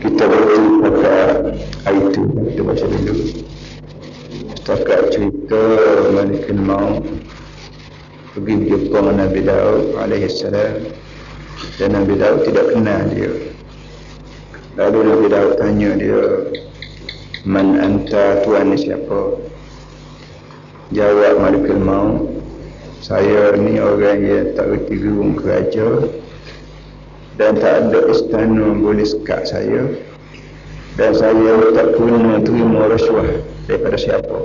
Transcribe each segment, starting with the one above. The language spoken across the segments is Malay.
Kita berhenti pada itu. Kita baca dulu. Setakat cerita Malikul Maut pergi berjumpa dengan Nabi Daud alaihissalam, dan Nabi Daud tidak kenal dia. Lalu Nabi Daud tanya dia, "Man anta, tuan ni siapa?" Jawab Malikul Maut, "Saya ni orang yang tak reti gerung keraja, dan tak ada istana boleh sekat saya, dan saya tak pernah terima rasuah daripada siapa."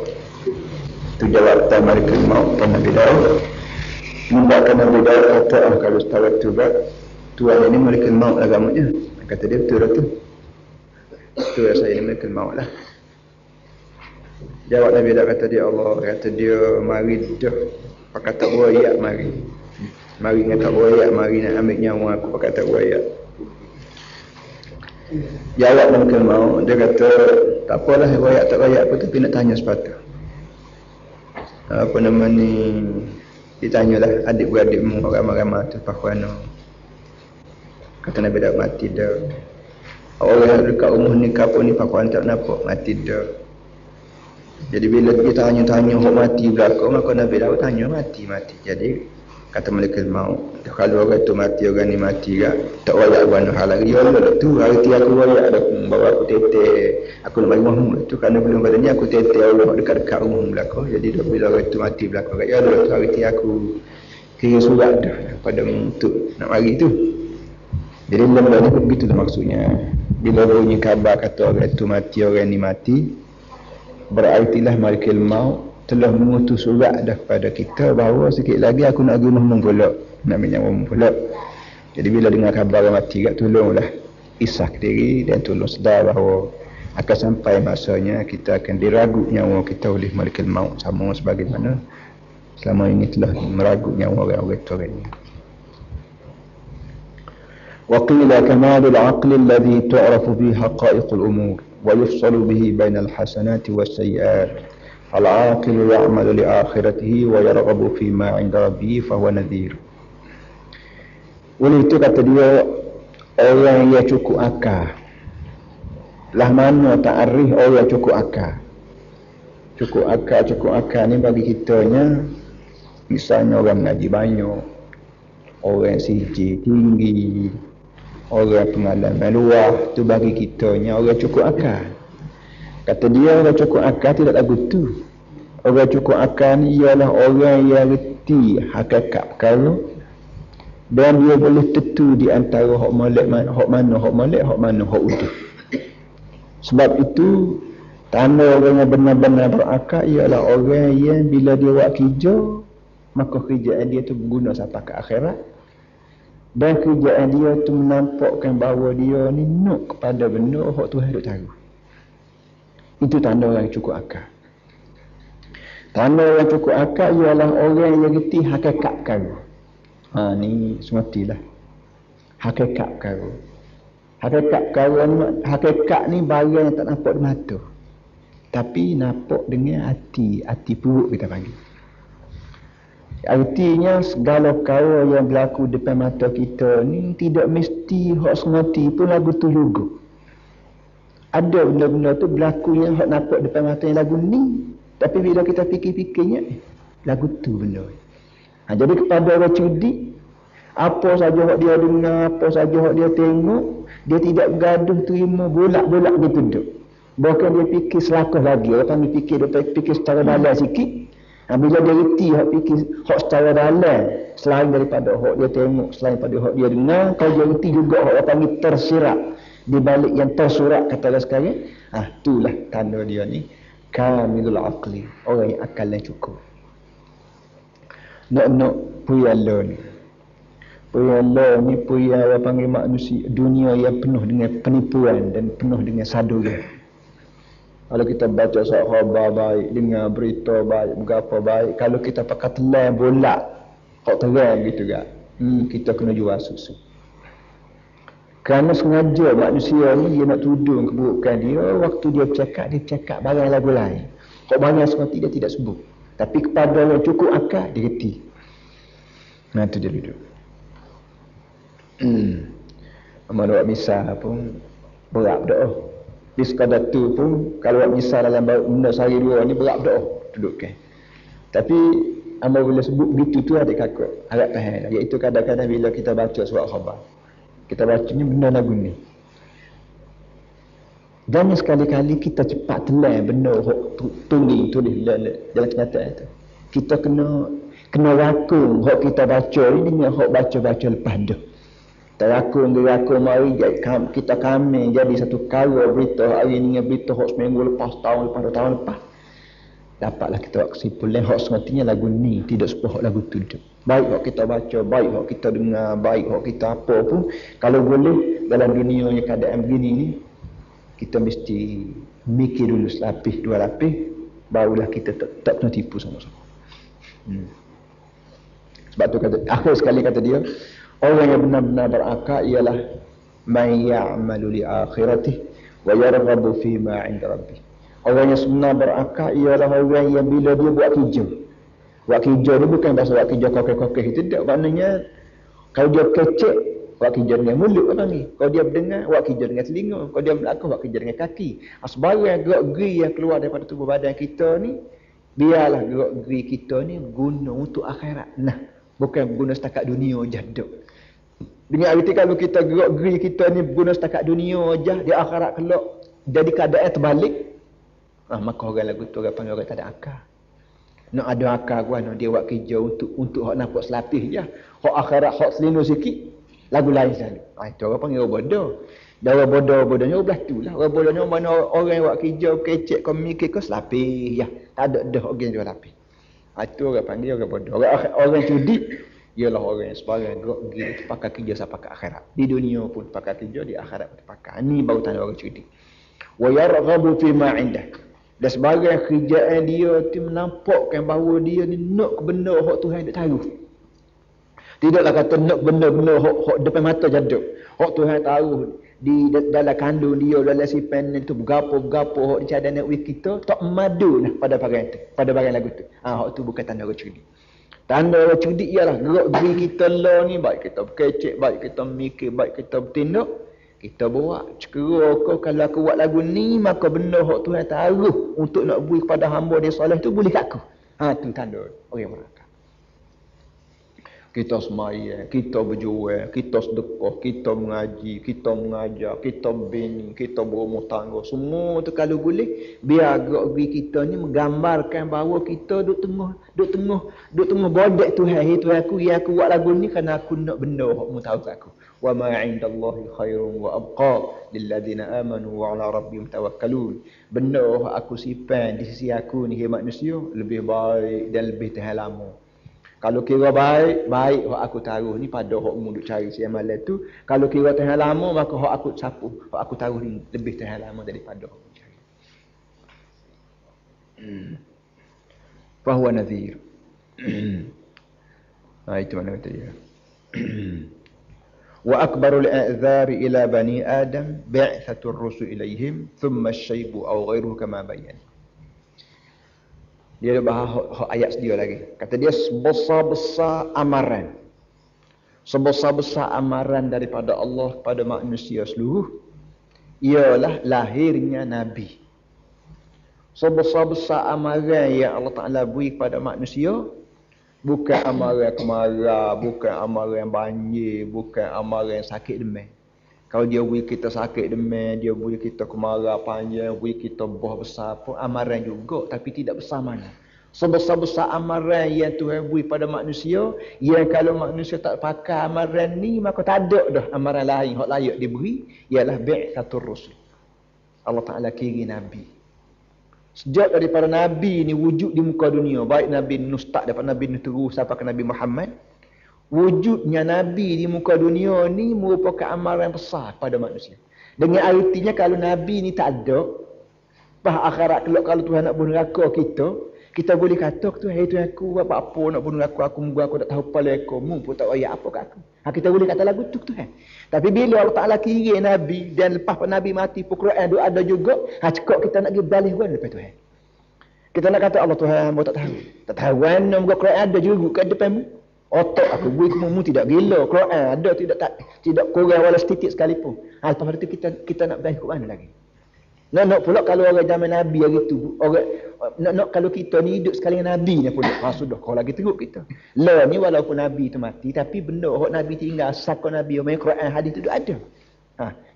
Itu jawapan Malikul Maut kepada Nabi Daud. Membuatkan Nabi Daud kata, kalau setakat tu tuan ini Malikul Maut agamanya. Kata dia, betul lah tu. Betul saya ini Malikul Maut lah. Jawab Nabi Daud, kata dia, Allah kata dia, mari dah pakai tak wayak, mari dengan tak wayak, mari nak ambil nyawa aku pakai tak wayak. Jawab Malikul Maut, dia kata, tak apalah wayak tak wayak aku, tapi nak tanya sepatah. Apa nama ni, ditanyalah adik-beradikmu ramai-ramai tu pakuana. Kata Nabi Daud, mati dah. Orang yang dekat rumah ni kapal ni pakuan tak nampak, mati dah. Jadi bila dia tanya-tanya hok mati belakang, maka Nabi Daud tanya mati. Jadi kata Malikul Maut, kalau orang tu mati, orang ni mati tak wayak mana hal lagi. Ya Allah tu, hari aku wayak dah bawa aku tetek, aku nak bagi rumahmu tu, kerana belum pada ni aku tetek Allah dekat-dekat rumah belakang. Jadi bila orang tu mati belakang, ya Allah tu, hari aku kira surat dah pada untuk nak mari tu. Jadi benda ni begitu maksudnya. Bila bunyi khabar kata orang tu mati, orang ni mati, berartilah Malikul Maut telah mengutus surat dah kepada kita bahawa sikit lagi aku nak pergi rumah pula, nak menyawa pula. Jadi bila dengar khabar orang mati, tolonglah isah diri dan tolong sedar bahawa akan sampai masanya kita akan diragut nyawa kita oleh Malikul Maut, sama sebagaimana selama ini telah meragut nyawa orang-orang itu. وقيل كمال العقل الذي تعرف به حقائق الأمور ويفصل به بين الحسنات والسيئات. العاقل يعمل لآخرته ويرغب فيما عند ربه فهو نذير. Oleh itu kata dia, orang yang cukup akal. Lah mana ta'arif orang cukup akal. Cukup akal ni bagi kitanya, misalnya orang mengaji banyak, orang sijil tinggi, orang pengalaman luar, tu bagi kitanya orang cukup akal. Kata dia, orang cukup akal tidak lagu tu. Orang cukup akal ni ialah orang yang reti hakikat perkara, dan dia boleh tentu di antara hak molek hak mana hak utuh. Sebab itu tanda orang yang benar-benar berakal ialah orang yang bila dia buat kerja, maka kerjaan dia tu berguna sampai ke akhirat. Dan kerjaan dia tu menampakkan bahawa dia ni nak kepada benda hak Tuhan duk tahu. Itu tanda orang cukup akal. Tanda orang cukup akal ialah orang yang reti hakikat perkara. Ni semestilah hakikat perkara. Hakikat ni barang yang tak nampak di mata, tapi nampak dengan hati perut kita panggil. Artinya segala perkara yang berlaku depan mata kita ni tidak mesti hak semati pun lagu tu juga. Ada benda-benda tu berlaku yang hak nampak depan mata yang lagu ni, tapi bila kita fikir-fikirnya, lagu tu benda. Jadi kepada orang cerdik, apa saja hak dia dengar, apa saja hak dia tengok, dia tidak bergaduh terima bolak-bolak dia duduk. Bahkan dia fikir selakah lagi. Orang dia fikir secara dalam sikit. Bila dia reti hak fikir hak secara dalam, selain daripada hak dia tengok, selain daripada hak dia dengar, kalau dia reti juga hak panggil tersirat di balik yang tersurat kata orang sekarang. Itulah tanda dia ni kamilul aqli, orang yang akal yang cukup. Nak puyala ni puyala orang panggil manusia dunia yang penuh dengan penipuan dan penuh dengan sadura. Kalau kita baca khabar baik, dengar berita baik, berapa baik, kalau kita pakai telan bolak kok terang gitu kan, kita kena jual susu. Kerana sengaja manusia ni dia nak tudung keburukan dia, waktu dia bercakap barang lagu lain. Kok barang seperti dia tidak sebut. Tapi kepada orang cukup akal, dia reti. Nah tu dia duduk. Amal buat misal pun berat doa. Di sekadar tu pun kalau buat misal dalam benda sehari dua ni berat doa duduk kan. Tapi amal bila sebut begitu tu ada kakak harap tahan. Iaitu kadang-kadang bila kita baca surat khabar, kita baca ni benda lagu ni. Jangan sekali-kali kita cepat telan benda tulis dalam kenyataan itu. Kita kena rakung hak kita baca ni dengan hak baca-baca lepas dah. Terakung mari kita kami jadi satu kala berita hari ni dengan berita hak seminggu lepas, tahun lepas, 2 tahun lepas. Dapatlah kita buat kesimpulan hak semestinya lagu ni tidak sebuah hak lagu tu. Baik hak kita baca, baik hak kita dengar, baik hak kita apa pun, kalau boleh dalam dunia yang keadaan begini ni, kita mesti mikir dulu selapis, 2 lapis, barulah kita tak kena tipu sama-sama. Sebab tu kata akhir sekali kata dia, orang yang benar-benar berakal ialah man ya'malu li akhiratihi wa yarghabu fi ma 'inda rabbih. Orang yang sebenar berakal ialah orang yang bila dia buat kerja. Buat kerja ni bukan bahasa buat kerja kokek-kokek itu tidak, maknanya kalau dia kecek buat kerja dengan mulut orang ni, kalau dia mendengar buat kerja dengan telinga, kalau dia melangkah buat kerja dengan kaki. Sebarang gerak-geri yang keluar daripada tubuh badan kita ni, biarlah gerak-geri kita ni guna untuk akhirat. Nah, bukan guna setakat dunia je dok. Dengan arti kalau kita gerak-geri kita ni guna setakat dunia je, di akhirat kelak jadi keadaan terbalik, maka orang lagu tu orang panggil orang tak ada akal. Nak ada akal gua nak dia buat kerja untuk hak nampak selapis je. Hak akhirat hak selino sikit, lagu lain selalu. Itu orang panggil orang bodoh. Dan orang bodohnya belah tu lah. Orang bodohnya mana orang buat kerja kecek kau mikir kau selapis ya. Tak ada dah orang jual lapis. Itu orang panggil orang bodoh. Orang cerdik ialah orang yang sebarang gerak pakai kerja sampai ke akhirat. Di dunia pun pakai kerja, di akhirat pun pakai. Ini baru tanda orang cerdik. Wa yarghabu fi ma 'indah. Dan sebagai kerjaan dia tu menampakkan bahawa dia ni nak benda hak Tuhan tak tahu. Tidaklah kata nak benda-benda hak depan mata jaduk. Hak Tuhan tahu di dalam kandung dia, dalam sipan itu bergapo-gapo hak dicadang nak kita tak madu lah pada barang tu, pada barang lagu tu. Hak tu bukan tanda orang cerdik. Tanda orang cerdik ialah gerak geri kita lah ni, baik kita berkecek, baik kita mikir, baik kita bertindak. Kita buat cekera kau kalau aku buat lagu ni maka benda hak Tuhan taruh untuk nak beri kepada hamba dia soleh tu boleh kat aku. Tu tanda orang berakal. Kita semaya, kita berjual, kita sedekah, kita mengaji, kita mengajar, kita bini, kita berumah tangga, semua tu kalau boleh biar gerak-geri kita ni menggambarkan bahawa kita duk tengah bodek Tuhan. Tuhan aku yang aku buat lagu ni kerana aku nak benda hak mu tahu kat aku. Wa ma 'indallahi khairun wa abqa lil ladzina amanu wa 'ala rabbihim tawakkalun. Benda aku simpan di sisi aku ni manusia lebih baik dan lebih tahan lama. Kalau kira baik hak aku taruh ni pada hak mu duk cari si amalan tu. Kalau kira tahan lama maka hak aku sapu, hak aku taruh ni lebih tahan lama daripada hak mu cari. Fa huwa nadhir. Itu mana kata dia. Wa akbarul a'dzari ila bani Adam bi'thatur rusul ilaihim thumma asy-syaibu aw ghairuhu kama bayan. Dia bahas ayat sedia lagi. Kata dia sebesar-besar amaran. Sebesar-besar amaran daripada Allah kepada manusia seluruh ialah lahirnya nabi. Sebesar-besar amaran yang Allah Taala beri kepada manusia bukan amaran kemarau, bukan amaran banjir, bukan amaran sakit demam. Kalau dia beri kita sakit demam, dia beri kita kemarau panjang, beri kita buah besar pun amaran juga, tapi tidak besar mana. Sebesar-besar amaran yang Tuhan beri pada manusia, yang kalau manusia tak pakai amaran ni, maka tak ada dah amaran lain hak layak diberi, ialah bi'tsatur rusul. Allah Ta'ala kiri Nabi. Sejak daripada Nabi ni wujud di muka dunia, baik Nabi Nuh start daripada Nabi Nuh terus sampai ke Nabi Muhammad, wujudnya Nabi di muka dunia ni merupakan amaran besar pada manusia. Dengan artinya kalau Nabi ni tak ada, akhirat kalau Tuhan nak bunuh neraka kita boleh kata Tuhan aku buat apa nak bunuh aku muka aku tak tahu apa aku pun tak ayat apa kat aku. Kita boleh kata lagu tu Tuhan. Tapi bila Allah Taala kira Nabi dan lepas Nabi mati pun Quran ada juga, cekak kita nak pergi balik kan lepas Tuhan. Kita nak kata Allah Tuhan tak tahu. Tak tahu mana muka Quran ada juga kat depanmu. Otak aku bui kamu tidak gila. Quran ada tidak kurang walau setitik sekalipun. Lepas itu kita nak baik Quran lagi. Nak pula kalau orang zaman Nabi hari tu, orang nak kalau kita ni hidup sekali dengan Nabi ni pula. Sudah kau lagi teruk kita. Lah ni walaupun Nabi tu mati tapi benda orang Nabi tinggal asal Nabi orang Quran hadis tu ada.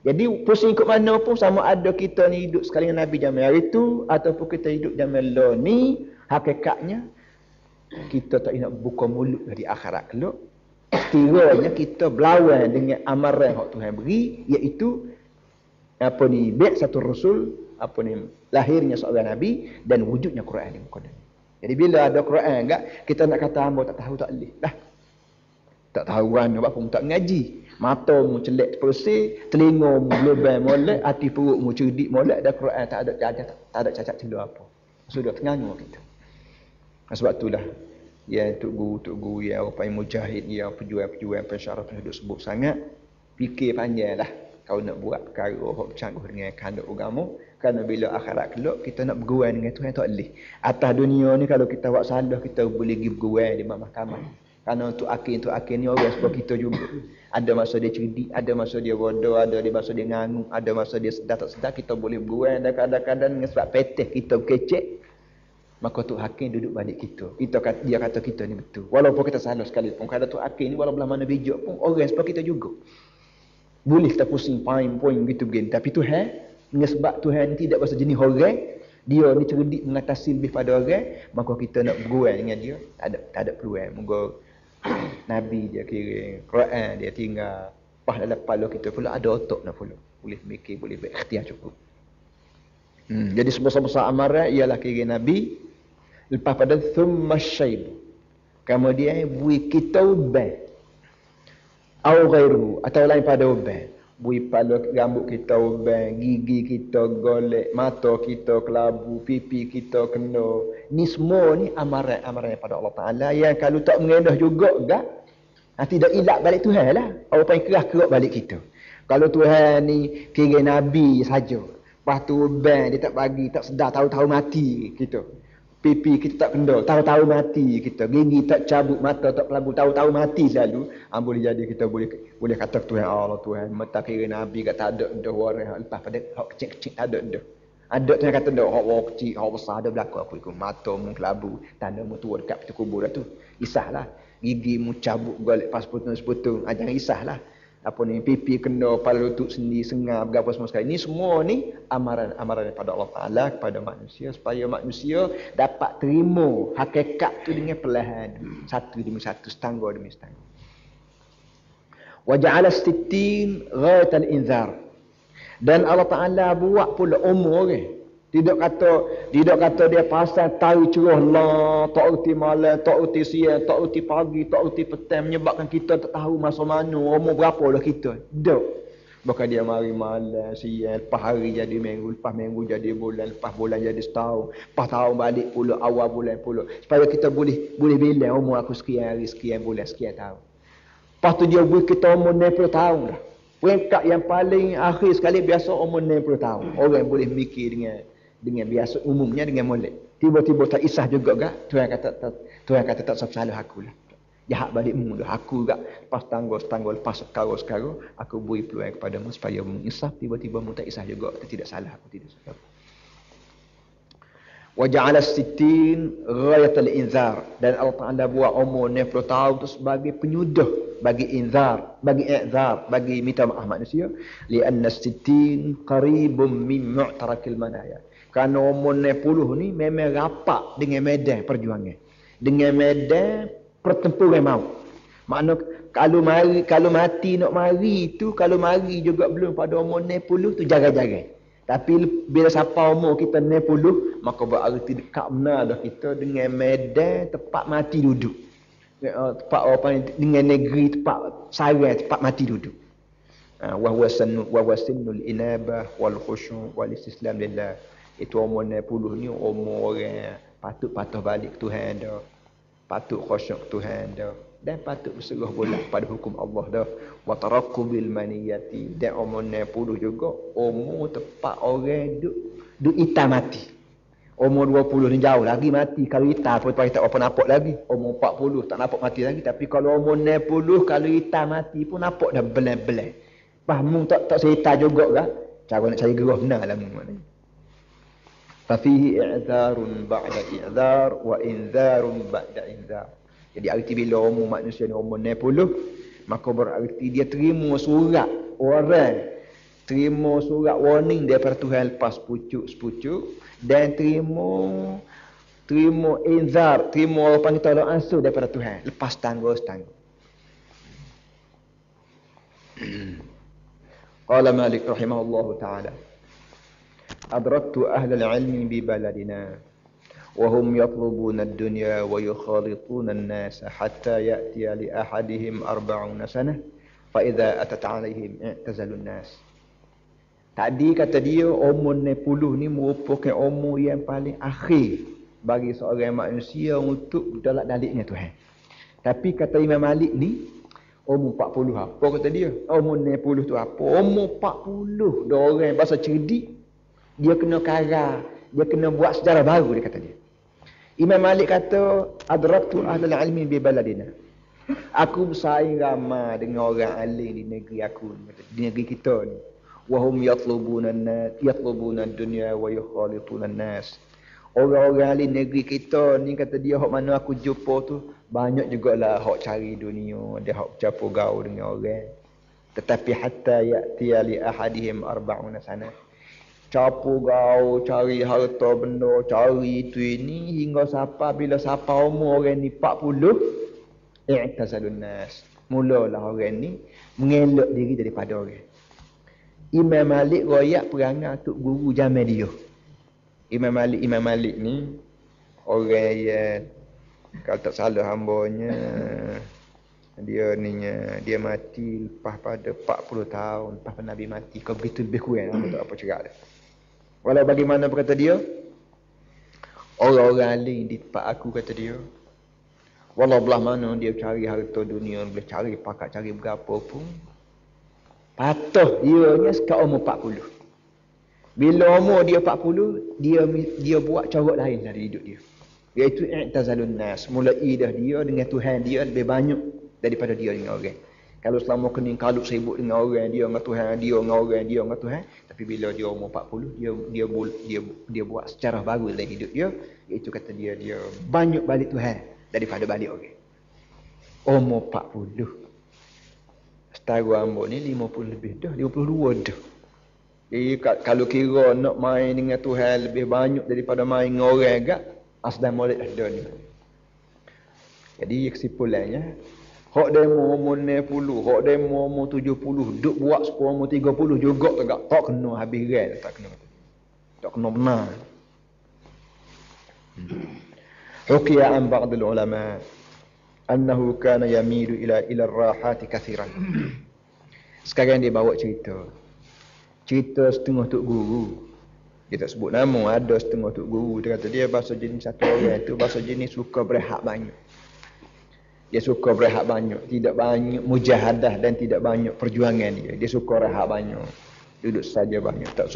Jadi pusing ikut mana pun sama ada kita ni hidup sekali dengan Nabi zaman hari tu ataupun kita hidup zaman lah ni, hakikatnya kita tak nak buka mulut dari akhirat kelak. Kiranya kita berlawan dengan amaran yang Tuhan beri, iaitu bi'satul rasul, lahirnya seorang nabi dan wujudnya Quran di muka dunia. Jadi bila ada Quran kita nak kata hamba tak tahu tak boleh dah. Tak tahu kan apa pun tak ngaji. Mata mu celek persi, telinga mu lubang molek, hati perut mu cerdik molek, dan Quran tak ada cacat celah apa. Sudah tengah kita. Sebab itulah ya tok guru ya orang mujahid ya pejuang pensyarah penduduk sebut sangat fikir panjanglah kau nak buat perkara hok bercanggah dengan kandang agama, kerana bila akhirat kelak kita nak bergurau dengan Tuhan tak boleh. Atas dunia ni kalau kita buat salah kita boleh pergi bergurau di mahkamah. Kerana untuk akhir ni orang sebab kita juga. Ada masa dia cerdik, ada masa dia bodoh, ada masa dia ngangung, ada masa dia sedar tak sedar, kita boleh bergurau dan kadang-kadang dengan sebab peteh kita kecek. Maka Tok Hakim duduk balik kita. Dia kata kita ni betul. Walaupun kita salah sekalipun. Kalau Tok Hakim ni walaupun belah mana bijak pun orang sebab kita juga. Boleh kita pusing poin gitu begini. Tapi Tuhan, dengan sebab Tuhan ni tidak bahasa jenis orang, dia ni cerdik mengatasi lebih pada orang, maka kita nak bergurau dengan dia, tak ada peluang. Moga Nabi dia kira, Quran dia tinggal, dalam kepala kita pula ada otak nak pula. Boleh mikir, boleh berikhtiar cukup. Jadi sebesar-besar amaran ialah kira Nabi. Lepas pada thumma syaib, kemudian bui kita uban au ghairu atau lain pada uban, bui pala rambut kita uban, gigi kita golek, mata kita kelabu, pipi kita kena. Ni semua ni amaran pada Allah Taala yang kalau tak mengendah juga tidak ilak balik Tuhan lah. Orang paling keras balik kita. Kalau Tuhan ni kira Nabi saja, lepas tu uban dia tak bagi, tak sedar, tahu-tahu mati kita. Pipi kita tak kendal, tahu-tahu mati kita. Gigi tak cabut, mata tak kelabu, tahu-tahu mati selalu. Boleh jadi kita boleh kata Tuhan Allah, Tuhan mata kira Nabi kata ada orang lepas pada hak kecil-kecil tak ada. Ada Tuhan kata dah hak kecil, hak besar ada berlaku aku ikut. Mata mu kelabu, tanda mu tua dekat pintu kubur dah tu. Isahlah. Gigi mu cabut golek pas putung-putung, jangan isahlah. Pipi kena, kepala lutut sendi, sengar, berapa semua sekali. Ini semua ni amaran daripada Allah Ta'ala kepada manusia supaya manusia dapat terima hakikat tu dengan perlahan. Satu demi satu, setangga demi setangga. Wa ja'ala sittin ghaital inzar. Dan Allah Ta'ala buat pula umur orang. Tidak kata dia pasal tahu cerah lah, tak erti malam, tak erti siang, tak erti pagi, tak erti petang, menyebabkan kita tak tahu masa mana, umur berapa dah kita. Tak. Bahkan dia mari malam, siang, lepas hari jadi minggu, lepas minggu jadi bulan, lepas bulan jadi setahun, lepas tahun balik pula, awal bulan pula. Supaya kita boleh bilang umur aku sekian hari, sekian bulan, sekian tahun. Lepas tu dia beri kita umur 60 tahun dah. Peringkat yang paling akhir sekali biasa umur 60 tahun. Orang boleh mikir dengan biasa umumnya dengan molek. Tiba-tiba tak isah juga gak. Tuhan kata tak salah aku lah. Jahat balik mu dah aku gak. Lepas tanggal lepas sekarang aku beri peluang kepadamu supaya mu isah, tiba-tiba mu tak isah juga. Tidak salah aku, tidak salah. Wa ja'ala sittin ghayatal inzar, dan Allah Taala buat umur 60 tahun tu sebagai penyudah, bagi inzar, bagi i'zar, bagi minta maaf manusia, li anna sittin qaribun min mu'tarakil manaya. Kerana umur 60 ni memang rapat dengan medan perjuangan, dengan medan pertempuran maut. Makna kalau mati nak mari tu, kalau mari juga belum pada umur 60 tu jaga-jaga. Tapi bila siapa umur kita 60, maka berarti dekat benar dah kita dengan medan tempat mati duduk. Tempat apa dengan negeri tempat sarang tempat mati duduk. Wa huwa sinnul inabah wal khusyu' wal istislam lillah. Itu umur 60 ni umur orang patut patuh balik ke Tuhan dah. Patut khusyuk ke Tuhan dah. Dan patut berserah bolak pada hukum Allah dah. Wa tarakkubil maniyati. Dan umur 60 juga umur tempat orang duk hitam mati. Umur 20 ni jauh lagi mati. Kalau hitam pun tak apa nampak lagi. Umur 40 tak nampak mati lagi. Tapi kalau umur 60, kalau hitam mati pun nampak dah belah-belah. Fahmu tak serta juga kah? Cara nak cari gerah benar lah maknanya. Fafihi i'dzarun ba'da i'dzar wa inzarun ba'da inzar. Jadi arti bila umur manusia ni umur 60, maka berarti dia terima surat orang, terima surat warning daripada Tuhan lepas pucuk-pucuk, dan terima inzar, terima orang panggil tolong ansur daripada Tuhan lepas tangguh-tangguh. Qala Malik rahimahullahu ta'ala, adraktu ahlal ilmi bi baladina wa hum yatlubuna ad-dunya wa yukhalituna an-nas hatta ya'tiya li ahadihim 40 sanah fa idza atat 'alaihim i'tazalu an-nas. Tadi kata dia umur 60 ni merupakan umur yang paling akhir bagi seorang manusia untuk bertolak daliknya Tuhan. Tapi kata Imam Malik ni umur 40 apa kata dia? Umur 60 tu apa? Umur 40 dah orang bahasa cerdik, dia kena kara, dia kena buat sejarah baru, dia kata dia. Imam Malik kata, adraktu ahlal ilmi bi baladina. Aku bersaing ramai dengan orang alim di negeri aku, di negeri kita ni. Wa hum yatlubuna ad-dunya wa yukhalituna an-nas. Orang-orang alim negeri kita ni kata dia hak mana aku jumpa tu banyak jugalah hak cari dunia, dia hak campur gaul dengan orang. Tetapi hatta ya'ti li ahadihim 40 sanah. Campur gaul, cari harta benda, cari itu ini hingga bila siapa umur orang ni 40, i'tazalun nas. Mulalah orang ni mengelak diri daripada orang. Imam Malik royak perangai untuk guru zaman dia. Imam Malik ni orang yang kalau tak salah hambanya dia mati lepas pada 40 tahun lepas Nabi mati. Kau begitu lebih kurang tak apa cerak dia. Walau bagaimana berkata dia, orang-orang alim di tempat aku kata dia, walau belah mana dia cari harta dunia, boleh cari pakat cari berapa pun, patuh ianya sekat umur 40. Bila umur dia 40, dia buat corak lain dari hidup dia. Iaitu i'tazalun nas, mulai dah dia dengan Tuhan dia lebih banyak daripada dia dengan orang. Kalau selama kening kalut sibuk dengan orang, dia dengan Tuhan, dia dengan orang, dia dengan Tuhan, tapi bila dia umur 40, dia buat secara baru dalam hidup dia, iaitu kata dia banyak balik Tuhan daripada balik orang. Umur 40. Setara ambok ni 50 lebih dah, 52 dah. Jadi kalau kira nak main dengan Tuhan lebih banyak daripada main dengan orang agak, asdan molek dah ni. Jadi kesimpulannya, hak demo umur 60, hak demo umur 70, duk buat sekolah umur 30 juga tak kena habis ran, tak kena benar. Hukiya an ba'd al-ulama annahu kana yamilu ila ar-rahati kathiran. Sekarang dia bawa cerita setengah tok guru. Dia tak sebut nama, ada setengah tok guru. Dia kata dia bahasa jenis satu orang tu bahasa jenis suka berehat banyak. Dia suka berehat banyak, tidak banyak mujahadah dan tidak banyak perjuangan dia. Dia suka rehat banyak. Duduk saja banyak, tak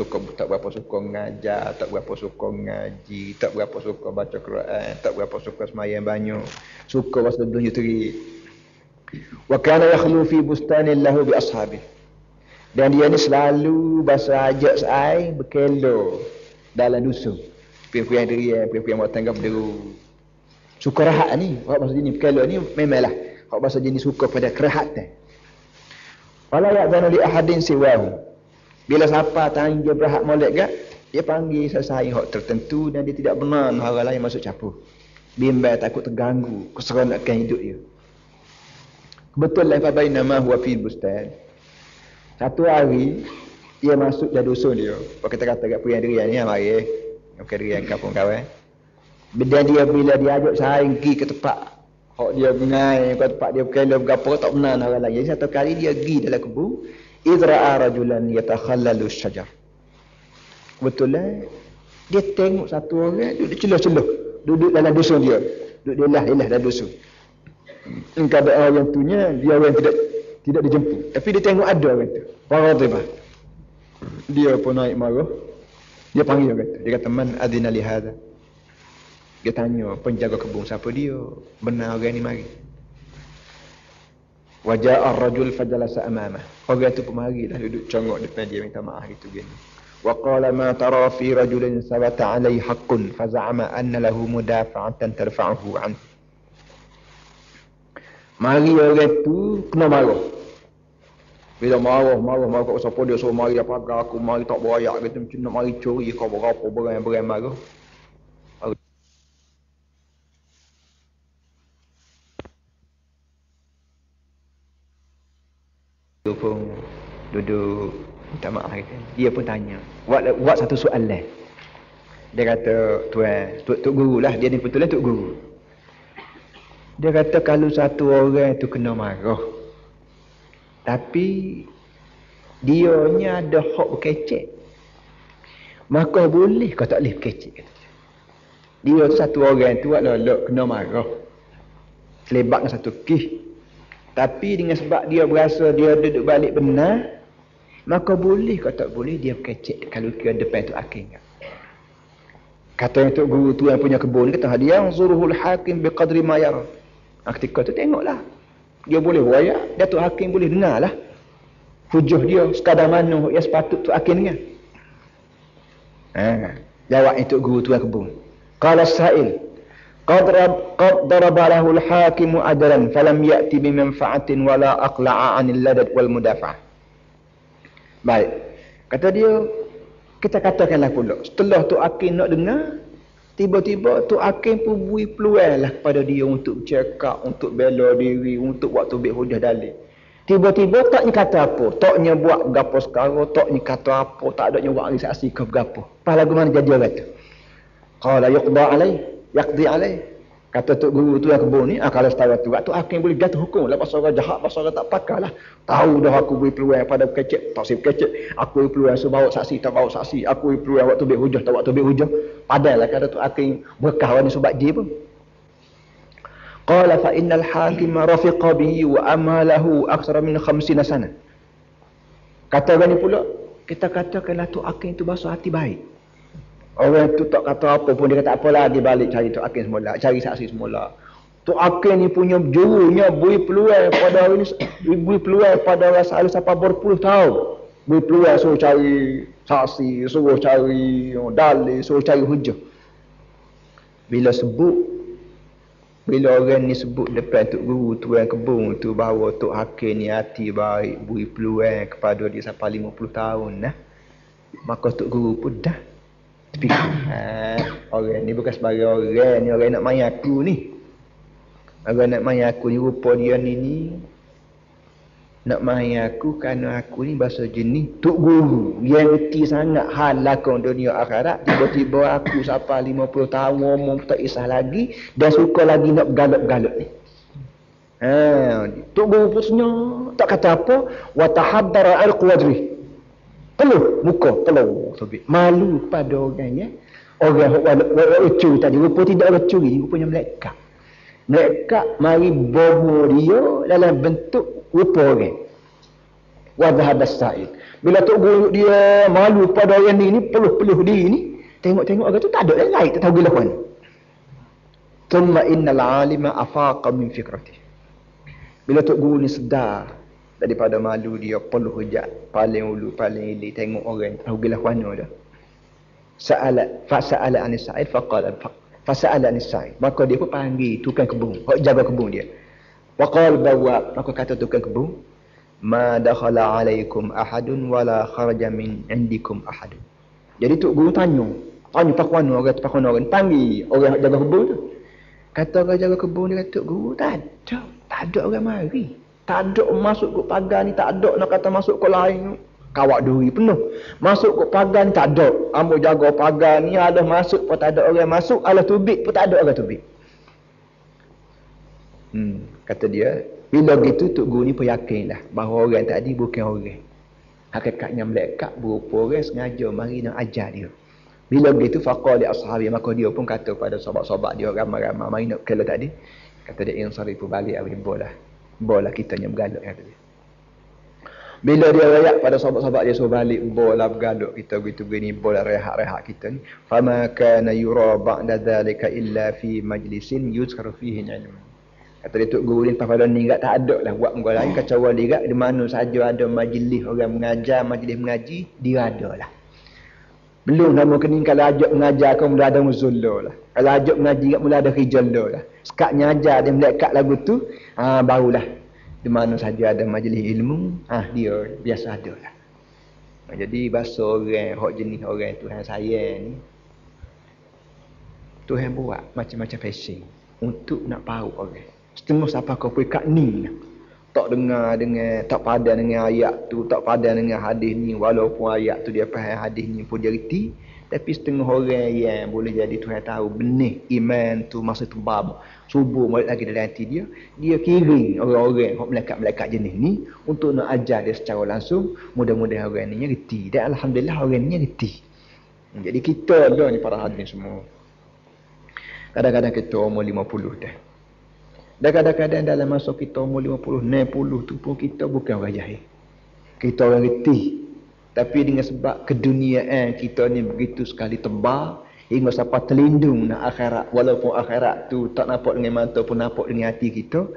berapa suka mengajar, tak berapa suka ngaji, tak berapa suka baca Quran, tak berapa suka sembahyang banyak. Suka bahasa dunia terik. Wa kana yakhlu fi bustanin lahu bi ashabi. Dan dia ni selalu bahasa ajak sai berkelo dalam dusun. Perempuan diri, perempuan mau tanggap deru. Suka rehat ni, hak bahasa jenis berkelo ni memanglah hak bahasa jenis suka pada kerahatan. Wala ya'zanu li ahadin siwahu. Bila siapa tanya dia berhak molek gak, dia panggil sesaing hak tertentu dan dia tidak benar orang lain masuk campur. Bimbang takut terganggu keseronokan hidup dia. Kebetulan fa bainama huwa fil bustan. Satu hari dia masuk dalam dusun dia. Kita kata kat Puan Derian ni mari. Bukan Derian kampung kawan. Dan dia bila dia ajak saing pergi ke tempat hak dia bengai ke tempat dia berkela berapa tak benar orang lain. Jadi satu kali dia pergi dalam kebun, idra'a rajulan yatakhallalu syajar. Kebetulan dia tengok satu orang duduk celah-celah, duduk dalam dusun dia. Duduk ilah dalam dusun. Keadaan yang tunya dia orang tidak dijemput. Tapi dia tengok ada orang tu. Faradibah. Dia pun naik marah. Dia panggil orang tu. Dia kata man adina li hadha. Dia tanya penjaga kebun siapa dia. Benar orang ni mari. Waja'a ar-rajul fajalasa amamah. Orang tu pun mari dah duduk congok depan dia minta maaf gitu gini. Wa qala ma tara fi rajulin sabata alaihi haqqun fa za'ama anna lahu mudafa'atan tarfa'uhu an. Mari orang tu kena marah. Bila marah kat siapa dia suruh mari apa aku mari tak berayak gitu macam nak mari curi kau berapa berang marah. Dia pun duduk minta maaf gitu. Dia pun tanya, buat satu soalan. Dia kata, tuan, tok guru lah, dia ni betul lah tok guru. Dia kata kalau satu orang tu kena marah, tapi dianya ada hak berkecek, maka boleh kau tak boleh berkecek. Dia tu satu orang tu buat lolok kena marah, selebat dengan satu kis. Tapi dengan sebab dia berasa dia duduk balik benar, maka boleh kau tak boleh dia berkecek kalau ke depan tu hakim. Kata yang tok guru tu yang punya kebun, kata dia zuruhul hakim biqadri ma yara. Ketika tu tengoklah. Dia boleh wayak, Datuk Hakim boleh dengar lah. Hujah dia sekadar mana yang sepatut tu hakim dengar. Jawab itu guru tu yang kebun. Qala Sa'il, qad daraba lahu al-hakim adalan falam ya'ti bi manfa'atin wala aqla'a 'anil ladad wal mudafa'ah. Baik. Kata dia, kita katakanlah pula, setelah tu hakim nak dengar, tiba-tiba tu hakim pun beri peluang lah kepada dia untuk cakap, untuk bela diri, untuk buat tubik hujah dalil. Tiba-tiba taknya kata apa, taknya buat gapo sekarang, taknya kata apa, tak ada buat saksi ke gapo. Pas lagu mana jadi orang tu. Qala yaqdi alai. Kata tok guru tu yang kebun ni, kalau setara tu hakim boleh jatuh hukum lah pasal orang jahat, pasal orang tak pakar lah. Tahu dah aku beri peluang pada kecek, tak sip kecek. Aku beri peluang suruh bawa saksi, tak bawa saksi. Aku beri peluang waktu tubik hujah, tak waktu tubik hujah. Padahal kata tok hakim berkah ni sebab dia pun. Qala fa innal hakima rafiqa bihi wa amalahu akthara min 50 sana. Kata orang ni pula, kita katakanlah tok hakim tu basuh hati baik. Orang tu tak kata apa pun, dia kata apalah dia balik cari tok hakim semula, cari saksi semula. Tok hakim ni punya jurunya beri peluang pada orang ni, beri peluang pada orang selalu sampai berpuluh tahun. Beri peluang suruh cari saksi, suruh cari dalil, suruh cari hujah. Bila orang ni sebut depan tok guru tu yang kebun tu bahawa tok hakim ni hati baik, beri peluang kepada dia sampai 50 tahun nah. Maka tok guru pun dah orang ni bukan sebagai orang ni, orang nak main aku ni. Orang nak main aku ni, rupa dia ni nak main aku kerana aku ni bahasa jenis tok guru yang reti sangat hal lakon dunia akhirat. Tiba-tiba aku sampai 50 tahun ngomong tak isah lagi dan suka lagi nak bergalut-galut ni. Tok guru pusnya tak kata apa, wa tahaddara al-qadri. Peluh muka, peluh sobik. Malu pada orangnya. Orang ucu tadi, rupa tidak ucu ni, rupanya malaikat. Malaikat mari bobo dia dalam bentuk rupa orang. Wa dhahabas sa'id. Bila tok guru dia malu pada orang ni, peluh-peluh diri ni, tengok-tengok orang tu tak ada lain, tak tahu gelapan. Thumma innal alima afaqa min fikrati. Bila tok guru ni sedar daripada malu dia, peluh hujat, paling ulu, paling ili, tengok orang tahu gelah mana dah. Fasa'ala anis sa'id faqala fasa'ala anis sa'id. Maka dia pun panggil tukang kebun, jaga kebun dia. Waqal bawab, maka kata tukang kebun, ma dakhala alaikum ahadun wala kharaja min indikum ahadun. Jadi tok guru tanya pakwan orang panggil orang jaga kebun tu. Kata orang jaga kebun dia kata, guru tak ada orang mari. Tak ada masuk ke pagar ni, tak ada nak kata masuk ke lain. Kawak duri penuh. Masuk ke pagar ni tak ada. Ambo jaga pagar ni, ada masuk pun tak ada orang masuk, ada tubik pun tak ada orang tubik. Kata dia, bila gitu tok guru ni pun yakinlah bahawa orang tadi bukan orang. Hakikatnya malaikat berupa orang sengaja mari nak ajar dia. Bila gitu faqala li ashabi, maka dia pun kata pada sahabat-sahabat dia ramai-ramai mari nak kala tadi. Kata dia insarifu balik awil bola kita yang bergalut kata dia. Bila dia rayak pada sahabat-sahabat dia suruh balik bola bergaduk kita gitu begini bola rehat-rehat kita ni. Fama kana yura ba'da dzalika illa fi majlisin yuzkaru fihi ilmu. Kata dia tok guru ni pada ni tak ada lah buat mengko lain kacau dia di mana saja ada majlis orang mengajar, majlis mengaji, dia ada lah. Belum nama kening kalau ajak mengajar kau mula ada muzullah lah. Kalau ajak mengaji kat mula ada rijal lah. Sekatnya ajar dia melekat lagu tu, barulah di mana saja ada majlis ilmu, dia biasa ada lah. Jadi bahasa orang, hak jenis orang Tuhan sayang ni, Tuhan buat macam-macam fashion untuk nak tahu orang. Setengah siapa kau pergi kat ni lah. Tak dengar dengan, tak padan dengan ayat tu, tak padan dengan hadis ni, walaupun ayat tu dia faham, hadis ni pun dia reti. Tapi setengah orang yang boleh jadi Tuhan tahu benih iman tu masa tebal subuh balik lagi dalam hati dia, dia kirim orang-orang malaikat-malaikat jenis ni untuk nak ajar dia secara langsung. Mudah-mudahan orang ni reti, dan alhamdulillah orang ni reti. Jadi kita lah ni para hadirin semua, kadang-kadang kita umur 50 dah, dan kadang-kadang dalam masa kita umur 50, 60 tu pun kita bukan orang jahil, kita orang reti. Tapi dengan sebab keduniaan kita ni begitu sekali tebal, hingga sampai terlindung nak akhirat, walaupun akhirat tu tak nampak dengan mata pun nampak dengan hati kita.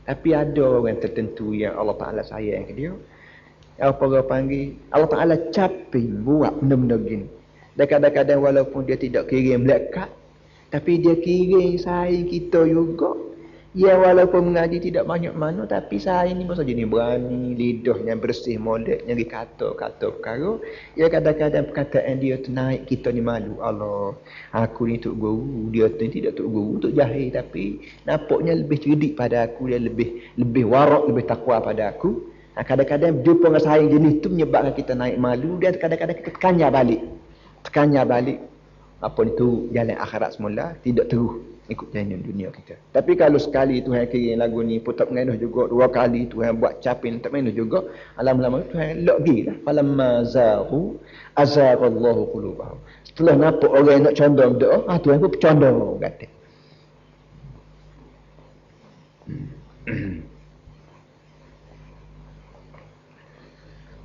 Tapi ada orang tertentu yang Allah Ta'ala sayang ke dia, apa orang panggil, Allah Ta'ala caping buat benda-benda begini. Dan kadang-kadang walaupun dia tidak kirim melekat, tapi dia kirim sayang kita juga. Ya walaupun mengaji tidak banyak mana, tapi saya ni masa jenis berani, lidahnya bersih, moleknya kata-kata perkara. Ya kadang-kadang perkataan dia tu naik kita ni malu. Allah, aku ni tok guru, dia tu tidak tok guru, tok jahil, tapi nampaknya lebih cerdik pada aku, dia lebih warak, lebih takwa pada aku. Kadang-kadang jumpa dengan saya jenis tu menyebabkan kita naik malu, dan kadang-kadang kita tekannya balik. Apa itu jalan akhirat semula, tidak terus ikut jalan dunia kita. Tapi kalau sekali Tuhan kirim lagu ni pun tak mengenuh juga, 2 kali Tuhan buat capin tak mengenuh juga, lama-lama Tuhan lok gilah. Falamma zaghu azaghallahu qulubahum. Setelah nampak orang nak condong doa, Tuhan pun condong kata.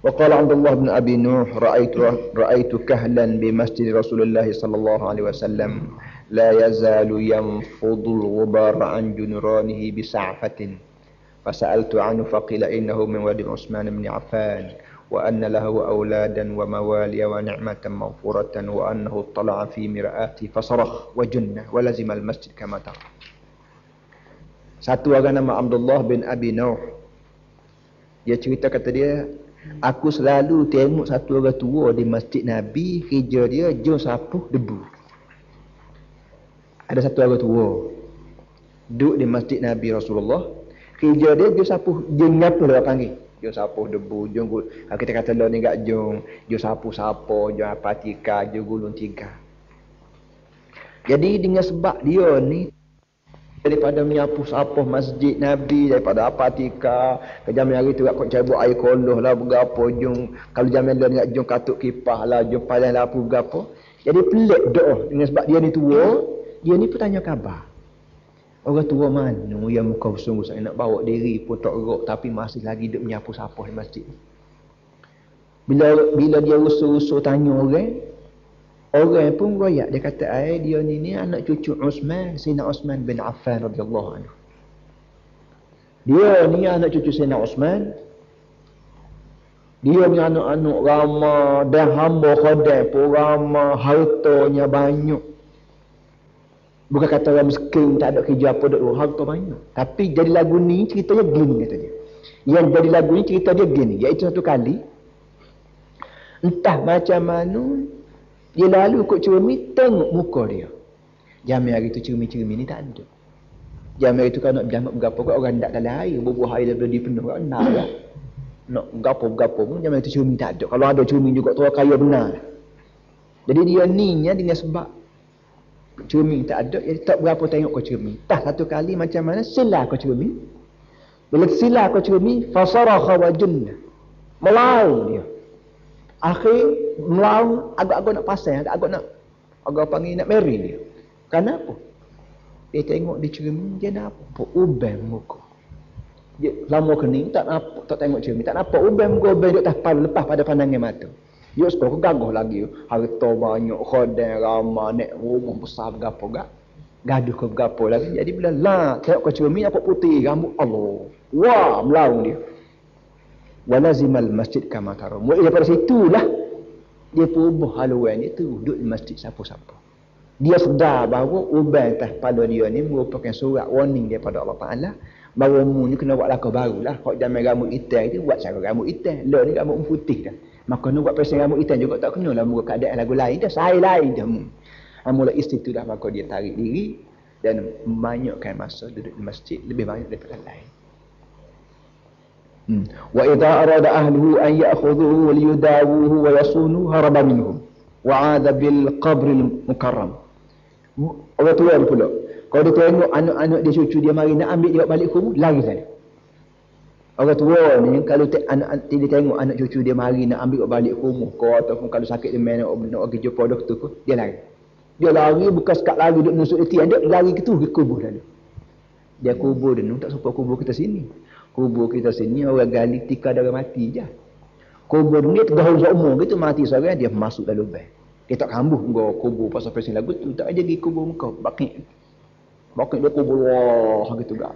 وقال عبد الله بن أبي نوح رأيت كهلا بمسجد رسول الله صلى الله عليه وسلم لا يزال ينفض الغبار عن جنرانه بسعفة فسألت عنه فقيل إنه من ولد عثمان بن عفان وأن له أولادا وموالي ونعمة مغفورة وأنه اطلع في مرآته فصرخ وجن ولزم المسجد كما ترى. Satu orang nama Abdullah bin Abi Nuh, dia cerita, kata dia, aku selalu tengok satu orang tua di masjid Nabi, kerja dia jom sapuh debu. Ada satu orang tua duduk di masjid Nabi Rasulullah, kerja dia jom sapuh, jom nyapu lah panggil, jom sapuh debu, jom kalau kita kata lah ni kat jom sapuh sapo, jom apatika, jom gulung tiga. Jadi dengan sebab dia ni daripada menyapu sapuh masjid Nabi, daripada apatika, ke jam hari tu kau cabut air koloh lah bergapo, jom kalau jam lain nak jom katuk kipah lah, jom paling lapu bergapo. Jadi pelik doa dengan sebab dia ni tua, dia ni pun tanya khabar. Orang tua mana yang muka sungguh saya nak bawa diri pun tak erok, tapi masih lagi duk menyapu sapuh di masjid. Bila dia usul-usul tanya orang pun goyak, dia kata dia ni anak cucu Uthman, Sayyidina Uthman bin Affan radhiyallahu anhu. Dia ni anak cucu Sayyidina Uthman. Dia ni anak-anak ramah dan hamba khodam pun ramah, hartanya banyak. Bukan kata orang miskin tak ada kerja apa, duk harta banyak. Tapi jadi lagu ni ceritanya gini, kata dia. Yang jadi lagu ni cerita dia gini, iaitu satu kali entah macam mana dia lalu ikut cermin, tengok muka dia. Jam hari tu cermin-cermin ni tak ada. Jam hari tu kalau nak berjamak berapa kat orang tak dalam air, berbuah air lebih penuh kat nak lah. Nak berapa pun jam hari tu cermin tak ada. Kalau ada cermin juga tu kaya benar. Jadi dia ni dengan sebab cermin tak ada, dia tak berapa tengok ke cermin. Tak satu kali macam mana silah ke cermin. Bila silah ke cermin, fasarakha wa junna. Melau dia. Akhir melau agak-agak nak pasang, agak panggil nak marry dia. Kenapa? Dia tengok di cermin, dia nampak uban muka. Dia lama kening tak nampak, tak tengok cermin, tak nampak uban muka duk tapal lepas pada pandangan mata. Dia suka gagah lagi, harta banyak, khodam ramah, nek rumah besar bergapo gak. Gaduh ke bergapo lagi. Jadi bila tengok ke cermin apa putih rambut Allah. Wah, melaung dia. Walazimal masjid kama tarum. Mulai daripada situlah dia berubah haluan dia tu duduk di masjid siapa-siapa. Dia sedar bahawa uban atas kepala dia ni merupakan surat warning daripada Allah Ta'ala bahawa mu ni kena buat lakar barulah. Kalau zaman rambut hitam itu buat cara rambut hitam. Lah ni rambut putih dah. Maka nak buat pasal rambut hitam juga tak kena lah. Muka keadaan lagu lain dah. Saya lain dah mu. Mula istri tu dah maka dia tarik diri dan membanyakkan masa duduk di masjid lebih banyak daripada lain. Wa idza arada ahluhu an ya'khudhuhu wa liyudawuhu wa yasunu haraba minhum wa 'adha bil qabr al mukarram. Orang tua dia pula. Kalau dia tengok anak-anak dia cucu dia mari nak ambil dia balik kubur, lari sana. Orang tua ni kalau dia tengok anak cucu dia mari nak ambil balik kubur, ataupun kalau sakit dia nak pergi jumpa doktor tu, dia lari. Dia lari bukan sekat lari duk nusuk di tiang, dia lari ke tu ke kubur lalu. Dia kubur dia tak suka kubur kita sini. Kubur kita sini orang gali tika darah mati je. Kubur ni tegah umur gitu mati seorang dia masuk dalam lubang. Dia tak kambuh engkau kubur pasal pasal lagu tu tak aja pergi kubur engkau bakit dia kubur wah gitu gak.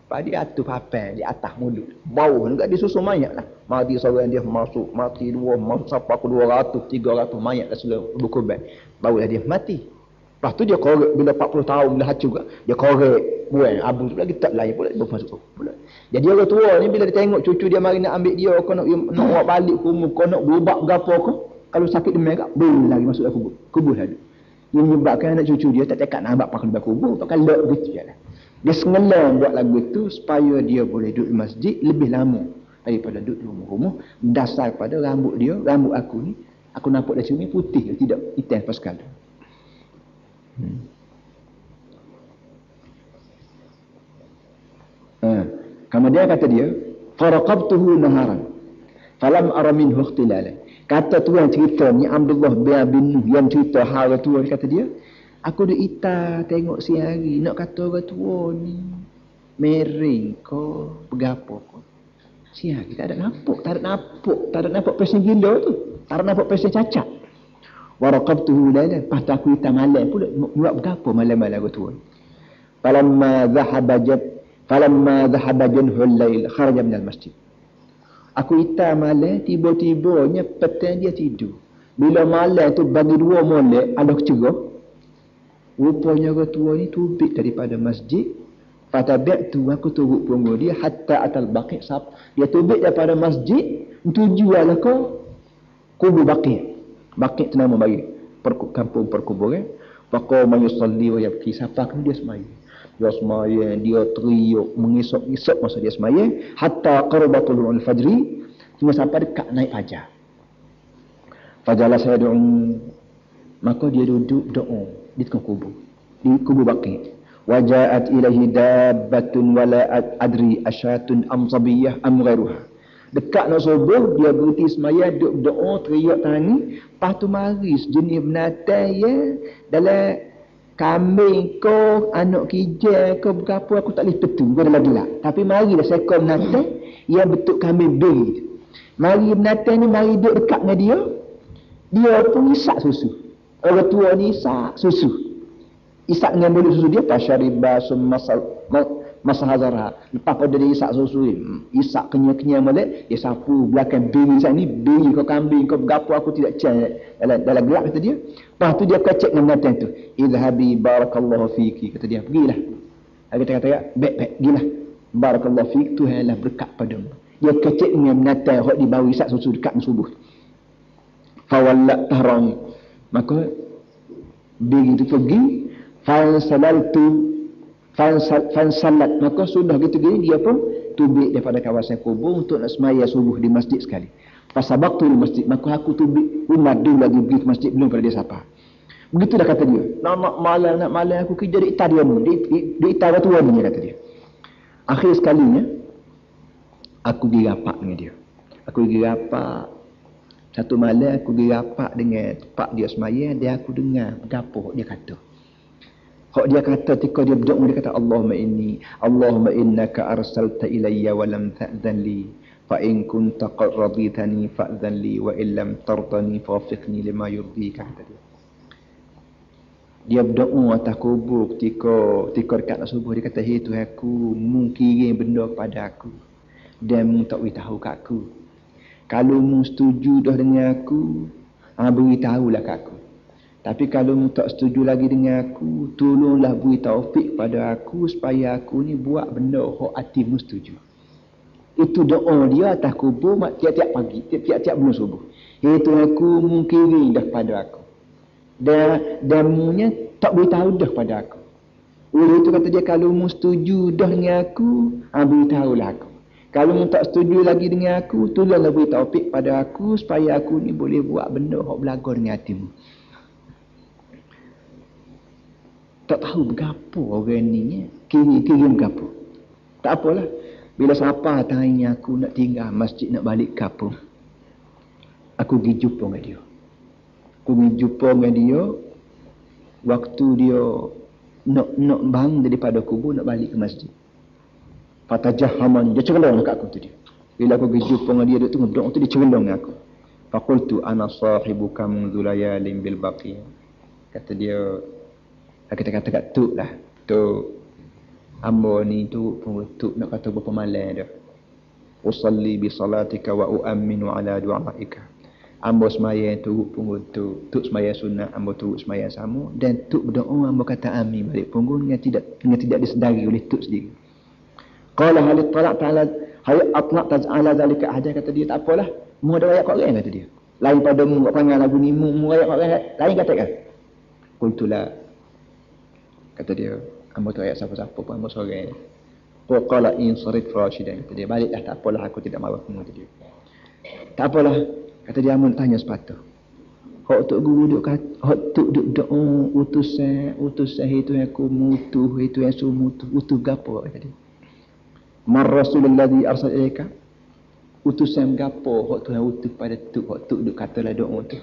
Pada atu papan di atas mulut. Bau enggak disusun mayat lah. Mati seorang dia masuk, mati dua, masuk siapa aku 200, 300 mayat dah sudah berkorban. Barulah dia mati. Lepas tu dia korek bila 40 tahun dah hancur gak. Dia korek buang abu tu lagi tak lain pula dia masuk pula. Jadi orang tua ni bila dia tengok cucu dia mari nak ambil dia kau nak bawa balik kubur, kau nak berubah gapo kau. Kalau sakit demam gak, boleh lagi masuk dalam kubur lagi. Dia menyebabkan anak cucu dia tak tekad nak ambil pakai dalam kubur, tak kalak gitu je lah. Dia sengelang buat lagu itu supaya dia boleh duduk di masjid lebih lama daripada duduk di rumah-rumah. Dasar pada rambut dia, rambut aku ni, aku nampak dari sini putih, tidak hitam pas sekali. Kemudian kata dia, faraqabtuhu naharan falam ara minhu ikhtilalan. Kata tuan cerita ni Abdullah bin Nuh yang cerita hal tua kata dia, aku duk ita tengok si hari nak kata orang tua ni mering ko bergapo ko. Si hari tak ada nampak pesen gila tu. Tak ada nampak pesen cacat. Waraqabtuhu lailan, pas aku ita malam pula buat bergapo malam-malam orang tua. Falamma dhahaba janhul lail kharaja minal masjid. Aku hitam malam, tiba-tibanya petang dia tidur. Bila malam tu bagi 2 molek, ada kecerah. Rupanya orang tua ni tubik daripada masjid. Fatabi'tu, aku turut punggung dia, hatta atal baqi' sab. Dia tubik daripada masjid, tujuan ke kubur baqi'. Baqi' tu nama bagi kampung perkuburan. Faqama yusalli wa yabki. Siapa kena dia sembahyang. Dia sembahyang, dia teriuk, mengisap-isap masa dia sembahyang, hatta qarabatul al-fajri, hingga sampai dekat naik fajar. Fajarlah saya doa, maka dia duduk doa di tengah kubur, di kubur Baqi'. Waja'at ilahi dabbatun wala adri asyatun am sabiyah am ghairuha. Dekat nak subuh, dia berhenti sembahyang, duduk doa, teriak tani, lepas tu mari sejenis binatang ya dalam kambing ko, anak kijang ko, berapa aku tak boleh tentu, gua dah gelap. Tapi marilah seekor binatang yang bentuk kambing beri. Mari binatang ni mari duduk dekat dengan dia. Dia pun isak susu. Orang tua ni isak susu. Isak dengan mulut susu dia pasyariba masahazara. Lepas pada dia isak susu ni, isak kenyang-kenyang molek, dia sapu belakang beri isak ni, beri kau kambing kau berapa aku tidak cek dalam gelap kata dia. Lepas tu dia kecek dengan binatang tu. Idhabi barakallahu fiki, kata dia, pergilah. Dia kata baik-baik, pergilah. Barakallahu fiki, Tuhanlah berkat padamu. Dia kecek dengan binatang hok di bawah isak susu dekat subuh. Fawallat tahrang, maka beri tu pergi. Fansalat, maka sudah gitu gini dia pun tubik daripada kawasan kubur untuk nak semaya subuh di masjid sekali. Fasabaqtu di masjid, maka aku tubik umat dulu lagi pergi ke masjid belum pada dia siapa. Begitulah kata dia. Nak malam aku kerja di itar dia di itar tua ni kata dia. Akhir sekalinya aku pergi rapat dengan dia. Aku pergi rapat satu malam, aku pergi rapat dengan tempat dia semaya, dia aku dengar berapa dia kata. Hak dia kata ketika dia berdoa dia kata Allahumma innaka arsalta ilayya wa lam ta'dhan li fa in kunta qad raditani fa'dhan li wa in lam tardani fawafiqni lima yurdika, kata dia. Dia berdoa atas kubur ketika dekat nak subuh. Dia kata, "Hei Tuhanku, mu kirim benda kepada aku dan mu tak beritahu kat aku. Kalau mu setuju dah dengan aku, beritahulah kat aku. Tapi kalau mu tak setuju lagi dengan aku, tolonglah beri taufik pada aku supaya aku ni buat benda hak hatimu setuju." Itu doa dia atas kubur tiap-tiap pagi, tiap-tiap bulan subuh. "Hei Tuhanku, mu kirim dah kepada aku. Dan munya tak beritahu dah pada aku. Oleh itu kata dia, kalau mu setuju dah dengan aku, beritahulah aku. Kalau mu tak setuju lagi dengan aku, tolonglah beri taufik pada aku supaya aku ni boleh buat benda hak berlaku dengan hatimu." Tak tahu berapa orang ni kirim berapa. Tak apalah. Bila siapa tanya aku nak tinggal masjid, nak balik kampung, aku pergi jumpa dengan dia. Aku pergi jumpa dengan dia waktu dia nak bang daripada kubur nak balik ke masjid. Fatajahaman, dia cerelong dekat aku tu dia. Bila aku pergi jumpa dengan dia, dia tengok doa tu, dia cerelong dengan aku. Faqultu ana sahibuka min dhulayalin bil baqi. Kata dia, kita kata kat tuk lah. Tuk hamba ni tu tuk nak kata berapa malam dah. Usalli bi salatika wa uamminu ala du'aika. Hamba semayang turut punggung tuk semayang sunat, hamba turut semayang sama, dan tuk berdoa, hamba kata amin balik punggung dengan tidak disedari oleh tuk sendiri. Qala hal talaq ta'ala hay atlaq taj'ala zalika ahada, kata dia, tak apalah, mu ada ayat Quran, kata dia. Lain pada mu kat perangai lagu ni, mu ayat Quran lain katakan. Qultu la, kata dia, hamba tu ayat siapa-siapa pun hamba seorang. Qala in sarit rashidan, kata dia, baliklah, tak apalah, aku tidak marah kamu, kata dia. Tak apalah, kata dia, amun tanya sepatah. Hak tok guru duk kata, hak tok duk doa utusan itu yang aku mutu, itu yang sumutu, utuh gapo, kata dia. Mar rasulullah arsal ilaika, utusan gapo hak Tuhan utuh pada tok, hak tok duk katalah doa tu.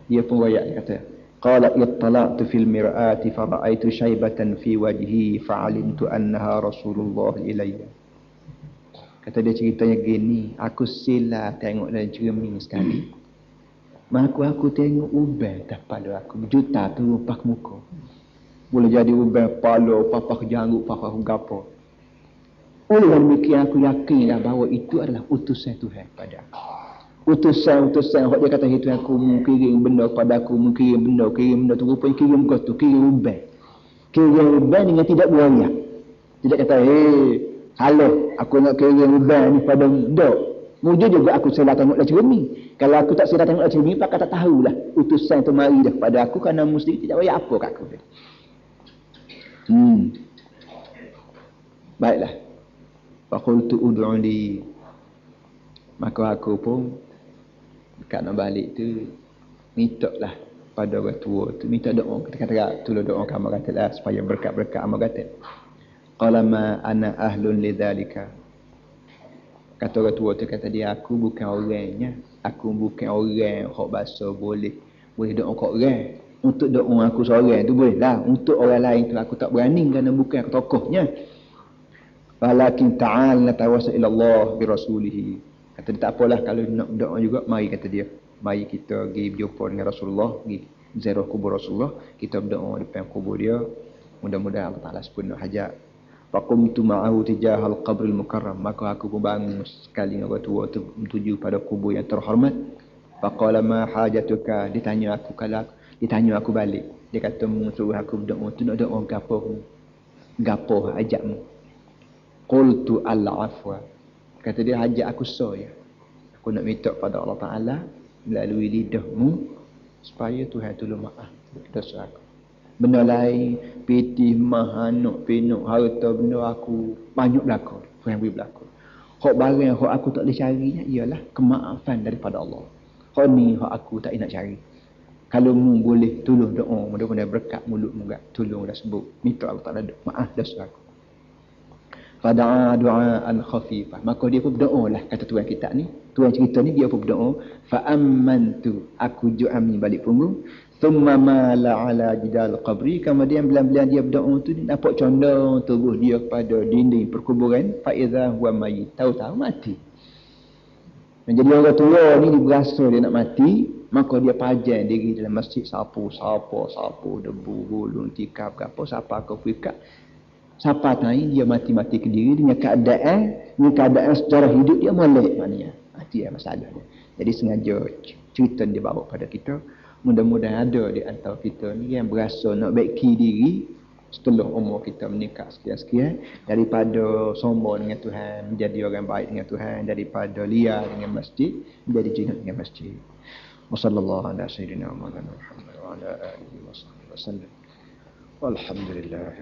Dia pun royak, dia kata, qala ittala'tu fil mir'ati fa ra'aitu shaybatan fi wajhi fa 'alimtu annaha rasulullah ilayya. Kata dia ceritanya gini, aku silap tengok dalam cermin sekali. Maka aku tengok uban atas pada aku, berjuta tu pak muka. Boleh jadi uban pala, papak janggut, papak gapo. Oleh demikian aku yakinlah bahawa itu adalah utusan Tuhan pada aku. Utusan hak dia kata itu aku kirim benda pada aku, kirim benda tu rupanya kirim kau tu, kirim uban. Kirim uban dengan tidak beroyak. Tidak kata, halo, aku nak kirim uban ni pada dok. Mujur juga aku silap tengok dalam cermin. Kalau aku tak silap tengok dalam cermin, pak kata tahulah utusan tu mari dah pada aku, kerana muslim tidak royak apa kat aku. Baiklah. Faqultu ud'u li. Maka aku pun dekat nak balik tu minta lah pada orang tua tu, minta doa, kata tolong doa kamu katalah supaya berkat-berkat amal kata. Qala ma ana ahlun lidzalika. Kata orang tua tu, kata dia, aku bukan orangnya, aku bukan orang hak bahasa boleh doa kat orang. Untuk doa aku seorang tu boleh lah, untuk orang lain tu aku tak berani kerana bukan aku tokohnya. Walakin ta'al natawassul ila Allah bi rasulih. Kata dia, tak apalah kalau nak doa juga, mari, kata dia, mari kita pergi berjumpa dengan Rasulullah, pergi ziarah kubur Rasulullah, kita berdoa depan kubur dia, mudah-mudahan Allah Taala sepenuh hajat. Faqumtu ma'ahu tijahal qabril mukarram. Maka aku pun bangun sekali dengan orang tua tu menuju pada kubur yang terhormat. Faqala ma hajatuka. Ditanya aku balik. Dia kata, suruh aku berdoa tu, nak doa gapo hajatmu. Qultu al-afwa. Kata dia, hajat aku saya. Aku nak minta pada Allah Ta'ala melalui lidahmu supaya Tuhan tolong maaf dosa aku. Benda lain, pitih, mahanuk, pinuk, harta benda aku banyak berlaku. Tuhan beri berlaku. Hak barang hak aku tak boleh carinya ialah kemaafan daripada Allah. Hak ni hak aku tak nak cari. Kalau mu boleh tolong doa, mudah-mudahan berkat mulut mu gak tolong dah sebut. Minta Allah Ta'ala maaf dosa aku. Fada'a du'aan khafifah. Maka dia pun berdoa lah, kata tuan kita ni. Tuan cerita ni dia pun berdoa. Fa'ammantu, aku ju'ami balik punggung. Thumma mala ala jidal qabri. Kemudian bila dia berdoa tu, dia nampak condong tubuh dia kepada dinding perkuburan. Fa'idha huwa mayyit. Tahu-tahu mati. Menjadi orang tua ni dia berasa dia nak mati. Maka dia pajang diri dalam masjid. Sapu, debu, gulung, tikar, apa, sapa ke fikat. Siapa tahu dia mati-mati ke diri dengan keadaan secara hidup dia molek maknanya. Itu yang masalah dia. Jadi sengaja cerita dia bawa pada kita. Mudah-mudahan ada di antara kita ni yang berasa nak baiki diri setelah umur kita meningkat sekian-sekian, daripada sombong dengan Tuhan, menjadi orang baik dengan Tuhan, daripada liar dengan masjid, menjadi jinak dengan masjid. Wassallallahu ala sayyidina Muhammad wa ala alihi wa sahbihi wasallam. Walhamdulillah.